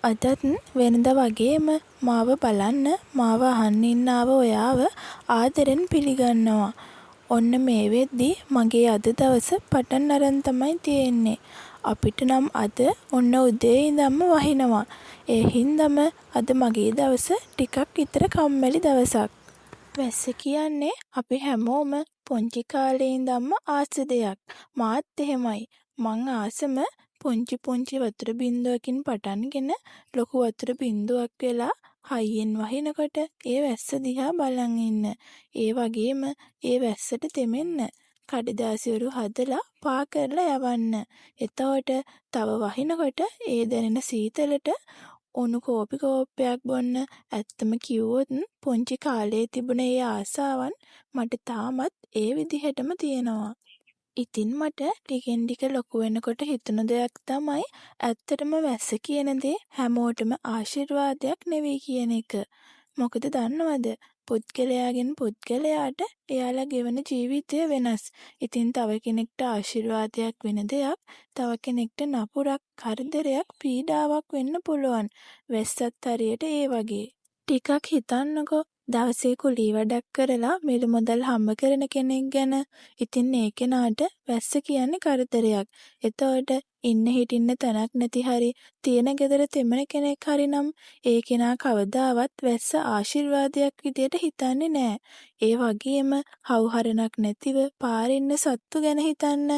අදත් වෙනද වගේම මාව බලන්න මාව අහන්න ඉන්න ආව ඔයාව ආදරෙන් පිළිගන්නවා. ඔන්න මේ වෙද්දි මගේ අද දවස පටන් අරන් තමයි තියෙන්නේ. අපිට නම් අද ඔන්න උදේ ඉඳන්ම වහිනවා. ඒ හින්දම අද මගේ දවස ටිකක් විතර කම්මැලි දවසක්. වැස්ස කියන්නේ අපි හැමෝම පුංචි කාලේ ඉඳන්ම ආස දෙයක්. මාත් එහෙමයි. මං ආසම පුංචි වතුර බින්දුවකින් පටන්ගෙන ලොකු වතුර බින්දුවක් වෙලා හයියෙන් වහිනකොට ඒ වැස්ස දිහා බලන් ඉන්න. ඒ වගේම ඒ වැස්සට තෙමෙන්න කඩදාසිවරු හදලා පා කරලා යවන්න. එතකොට තව වහිනකොට ඒ දැනෙන සීතලට උණු කෝපි කෝප්පයක් බොන්න. ඇත්තම කිව්වොත් පුංචි කාලේ තිබුණ ඒ ආසාවන් මට තාමත් ඒ විදිහටම තියෙනවා. ඉතින් මට ටිකෙන් ටික ලොකු වෙනකොට හිතුණු දෙයක් තමයි ඇත්තටම වැස්ස කියන දේ හැමෝටම ආශිර්වාදයක් නෙවෙයි කියන එක. මොකද දන්නවද? පුද්ගලයාගෙන් පුද්ගලයාට එයාලා ගෙවන ජීවිතය වෙනස්. ඉතින් තව කෙනෙක්ට ආශිර්වාදයක් වෙන දෙයක් තව කෙනෙක්ට නපුරක්, කරදරයක්, පීඩාවක් වෙන්න පුළුවන්. වැස්සත් හරියට ඒ වගේ. ටිකක් හිතන්නකෝ දවසේ කුලී වැඩක් කරලා මිල මුදල් හම්බ කරන කෙනෙක් ගැන. ඉතින් ඒ කෙනාට වැස්ස කියන්නේ කරදරයක්. එතකොට ඉන්න හිටින්න තැනක් නැති හරි තියෙන ගෙදර තෙමන කෙනෙක් හරි නම් ඒ කෙනා කවදාවත් වැස්ස ආශිර්වාදයක් විදියට හිතන්නේ නෑ. ඒ වගේම හවුහරණක් නැතිව පාරේ ඉන්න සත්තු ගැන හිතන්න.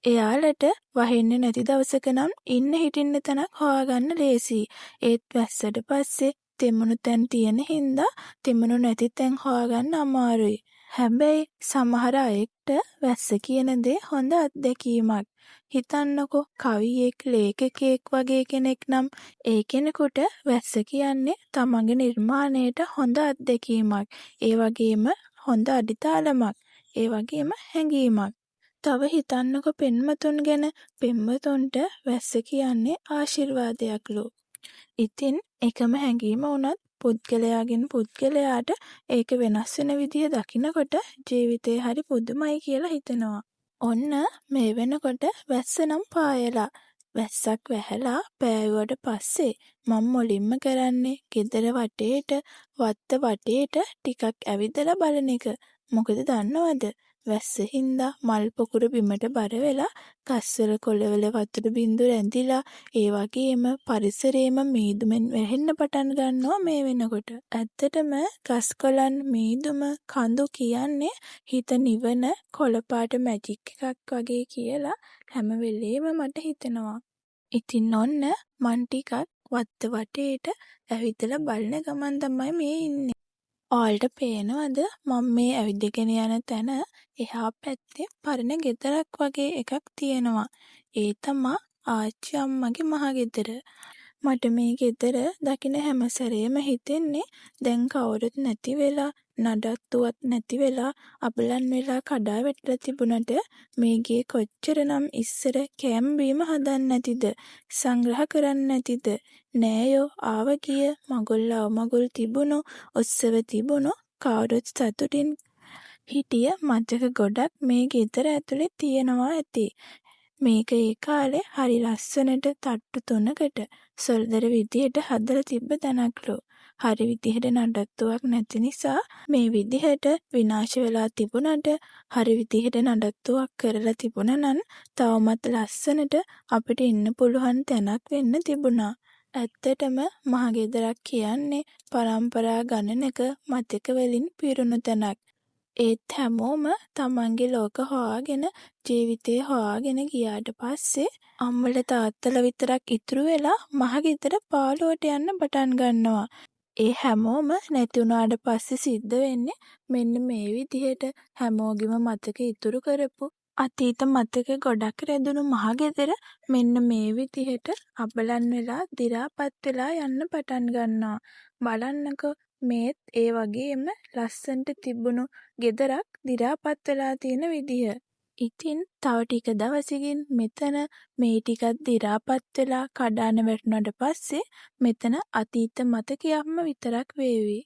එයාලට වහින්නේ නැති දවසක නම් ඉන්න හිටින්න තැනක් හොයාගන්න ලේසියි. ඒත් වැස්සට පස්සේ තෙමුණු තැන් තියෙන හින්දා තෙමුණු නැති තැන් හොයාගන්න අමාරුයි. හැබැයි සමහර අයෙක්ට වැස්ස කියන දේ හොඳ අත්දැකීමක්. හිතන්නකෝ කවියෙක්, ලේඛකයෙක් වගේ කෙනෙක් නම් ඒ කෙනෙකුට වැස්ස කියන්නේ තමන්ගේ නිර්මාණයට හොඳ අත්දැකීමක්. ඒ වගේම හොඳ අඩිතාලමක්. ඒ වගේම හැඟීමක්. තව හිතන්නකෝ පෙම්වතුන් ගැන. පෙම්වතුන්ට වැස්ස කියන්නේ ආශිර්වාදයක්ලු. ඉතින් එකම හැඟීම වුණත් පුද්ගලයාගෙන් පුද්ගලයාට ඒක වෙනස් වෙන විදිය දකිනකොට ජීවිතේ හරි පුදුමයි කියලා හිතෙනවා. ඔන්න මේ වෙනකොට වැස්ස නම් පායලා. වැස්සක් වැහැලා පෑයුවට පස්සේ මම මුලින්ම කරන්නේ ගෙදර වටේට, වත්ත වටේට ටිකක් ඇවිදලා බලන එක. මොකද දන්නවද? වැස්ස හින්දා මල් පොකුර බිමට බර වෙලා, ගස්වල කොළවල වතුර බින්දු රැඳිලා, ඒ වගේම පරිසරයේම මීදුමෙන් වැහෙන්න පටන් ගන්නවා මේ වෙනකොට. ඇත්තටම ගස් කොළන්, මීදුම, කඳු කියන්නේ හිත නිවන කොළපාට මැජික් එකක් වගේ කියලා හැම වෙලේම මට හිතෙනවා. ඉතින් ඔන්න මං ටිකක් වත්ත වටේට ඇවිදලා බලන ගමන් තමයි මේ ඉන්නේ. ඔයාලට පේනවද මම මේ ඇවිදගෙන යන තැන එහා පැත්තේ පරණ ගෙදරක් වගේ එකක් තියෙනවා. ඒ තමා ආච්චි අම්මගේ මහ ගෙදර. මට මේ ගෙදර දකින හැම සැරේම හිතෙන්නේ දැන් කවුරුත් නැති වෙලා, නඩත්තුවත් නැති වෙලා, අබලන් වෙලා කඩා වැටලා තිබුණට මේ ගේ කොච්චරනම් ඉස්සර කෑම බීම හදන්න නැතිද, සංග්‍රහ කරන්න නැතිද, නෑයෝ ආව ගිය මගුල් අවමගුල් තිබුණු, උත්සව තිබුණු, කවුරුත් සතුටින් හිටිය මතක ගොඩක් මේ ගෙදර ඇතුලේ තියෙනවා ඇති. මේක ඒ කාලේ හරි ලස්සනට තට්ටු 3කට සොල්දර විදියට හදලා තිබ්බ තැනක්ලු. හරි විදිහට නඩත්තුවක් නැති නිසා මේ විදිහට විනාශ වෙලා තිබුණට හරි විදිහට නඩත්තුවක් කරලා තිබුණා නම් තවමත් ලස්සනට අපිට ඉන්න පුළුවන් තැනක් වෙන්න තිබුණා. ඇත්තටම මහ ගෙදරක් කියන්නේ පරම්පරා ගණනක මතක වලින් පිරුණු තැනක්. ඒත් හැමෝම තමන්ගේ ලෝක හොයාගෙන ජීවිතේ හොයාගෙන ගියාට පස්සේ අම්මලා තාත්තලා විතරක් ඉතුරු වෙලා මහ ගෙදර පාළුවට යන්න පටන් ගන්නවා. ඒ හැමෝම නැති වුණාට පස්සේ සිද්ධ වෙන්නේ මෙන්න මේ විදිහට හැමෝගෙම මතක ඉතුරු කරපු අතීත මතක ගොඩක් රැඳුණු මහ ගෙදර මෙන්න මේ විදිහට අබලන් වෙලා, දි รา පත් වෙලා යන්න පටන් ගන්නවා. බලන්නකෝ මේත් ඒ වගේම ලස්සනට තිබුණු ගෙදරක් දි รา පත් වෙලා තියෙන විදිය. ඉතින් තව ටික දවසකින් මෙතන මේ ටිකක් දි รา පත් වෙලා කඩාන වැටුණාට පස්සේ මෙතන අතීත මතකයක්ම විතරක් වේවි.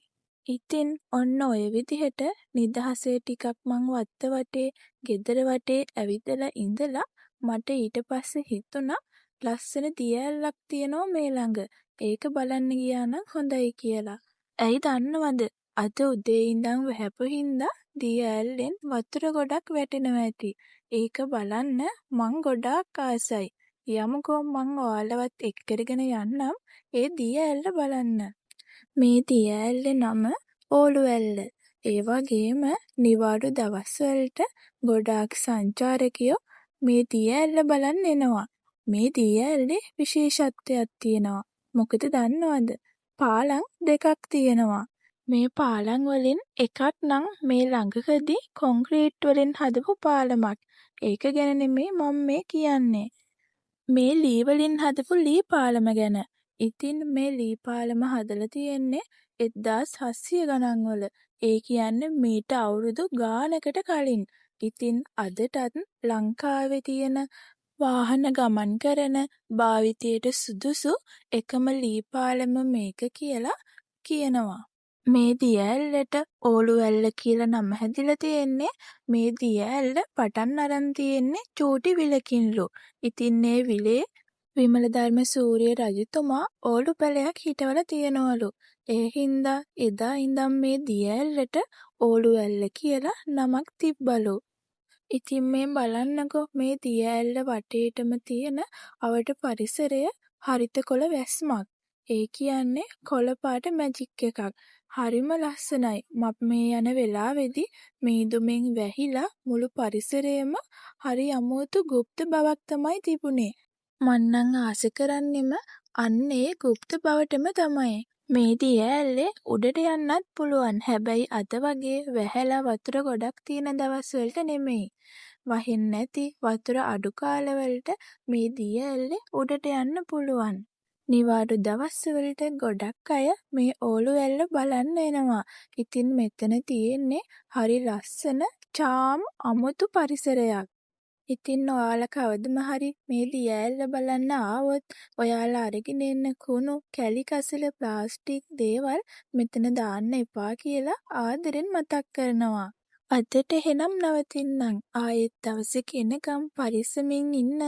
ඉතින් ඔන්න ඔය විදිහට නිදහසේ ටිකක් මං වත්ත වටේ, ගෙදර වටේ ඇවිදලා ඉඳලා මට ඊට පස්සේ හිතුණා ලස්සන දිය ඇල්ලක් තියෙනවා මේ ළඟ. ඒක බලන්න ගියා නම් හොඳයි කියලා. ඇයි දන්නවද? අද උදේ ඉඳන් වැහැපු හින්දා දිය ඇල්ලෙන් වතුර ගොඩක් වැටෙනවා ඇති. ඒක බලන්න මං ගොඩාක් ආසයි. යමුකෝ මං ඔයාලවත් එක් කරගෙන යන්නම් ඒ දිය ඇල්ල බලන්න. මේ දිය ඇල්ලේ නම ඕලු ඇල්ල. ඒ වගේම නිවාඩු දවස්වලට ගොඩාක් සංචාරකයෝ මේ දිය ඇල්ල බලන්න එනවා. මේ දිය ඇල්ලේ විශේෂත්වයක් තියෙනවා. මොකද දන්නවද? පාලම් දෙකක් තියෙනවා. මේ පාලම් වලින් එකක් නම් මේ ළඟකදී කොන්ක්‍රීට් වලින් හදපු පාලමක්. ඒක ගැන නෙමෙයි මම මේ කියන්නේ. මේ ලී වලින් හදපු ලී පාලම ගැන. ඉතින් මේ ලී පාලම හදලා තියෙන්නේ 1700 ගණන් වල. ඒ කියන්නේ මීට අවුරුදු ගානකට කලින්. ඉතින් අදටත් ලංකාවේ තියෙන වාහන ගමන් කරන භාවිතයට සුදුසු එකම ලී පාලම මේක කියලා කියනවා. මේ දිය ඇල්ලට ඕලු ඇල්ල කියලා නම හැදිලා තියෙන්නේ මේ දිය ඇල්ල පටන් අරන් තියෙන්නේ චූටි විලකින්ලු. ඉතින් මේ විලේ විමලධර්ම සූරිය රජතුමා ඕලු පැලයක් හිටවලා තියනවලු. ඒ හින්දා එදා ඉඳන් මේ දිය ඇල්ලට ඕලු ඇල්ල කියලා නමක් තිබ්බලු. ඉතින් මේ බලන්නකෝ මේ දිය ඇල්ල වටේටම තියෙන අවට පරිසරය හරිත කොළ වැස්මක්. ඒ කියන්නේ කොළ පාට මැජික් එකක්. හරිම ලස්සනයි. මම මේ යන වෙලාවේදී මීදුමෙන් වැහිලා මුළු පරිසරයම හරි අමුතු গুপ্ত බවක් තමයි තිබුණේ. මන්නම් ආස කරන්නෙම අන්න ඒ গুপ্ত බවටම තමයි. මේ දිය ඇල්ලේ උඩට යන්නත් පුළුවන්. හැබැයි අද වගේ වැහැලා වතුර ගොඩක් තියෙන දවස්වලට නෙමෙයි. වහින්න නැති වතුර අඩු කාලවලට මේ දිය ඇල්ලේ උඩට යන්න පුළුවන්. නිවාඩු දවස්වලට ගොඩක් අය මේ ඕලු ඇල්ල බලන්න එනවා. ඉතින් මෙතන තියෙන්නේ හරි ලස්සන චාම් අමුතු පරිසරයක්. ඉතින් ඔයාලා කවදම හරි මේ දිය ඇල්ල බලන්න ආවොත් ඔයාලා අරගෙන එන්න කුණු, කැලි කසල, ප්ලාස්ටික් දේවල් මෙතන දාන්න එපා කියලා ආදරෙන් මතක් කරනවා. අදට එහෙනම් නවතින්නම්. ආයෙත් දවසක එනකම් පරිස්සමින් ඉන්න.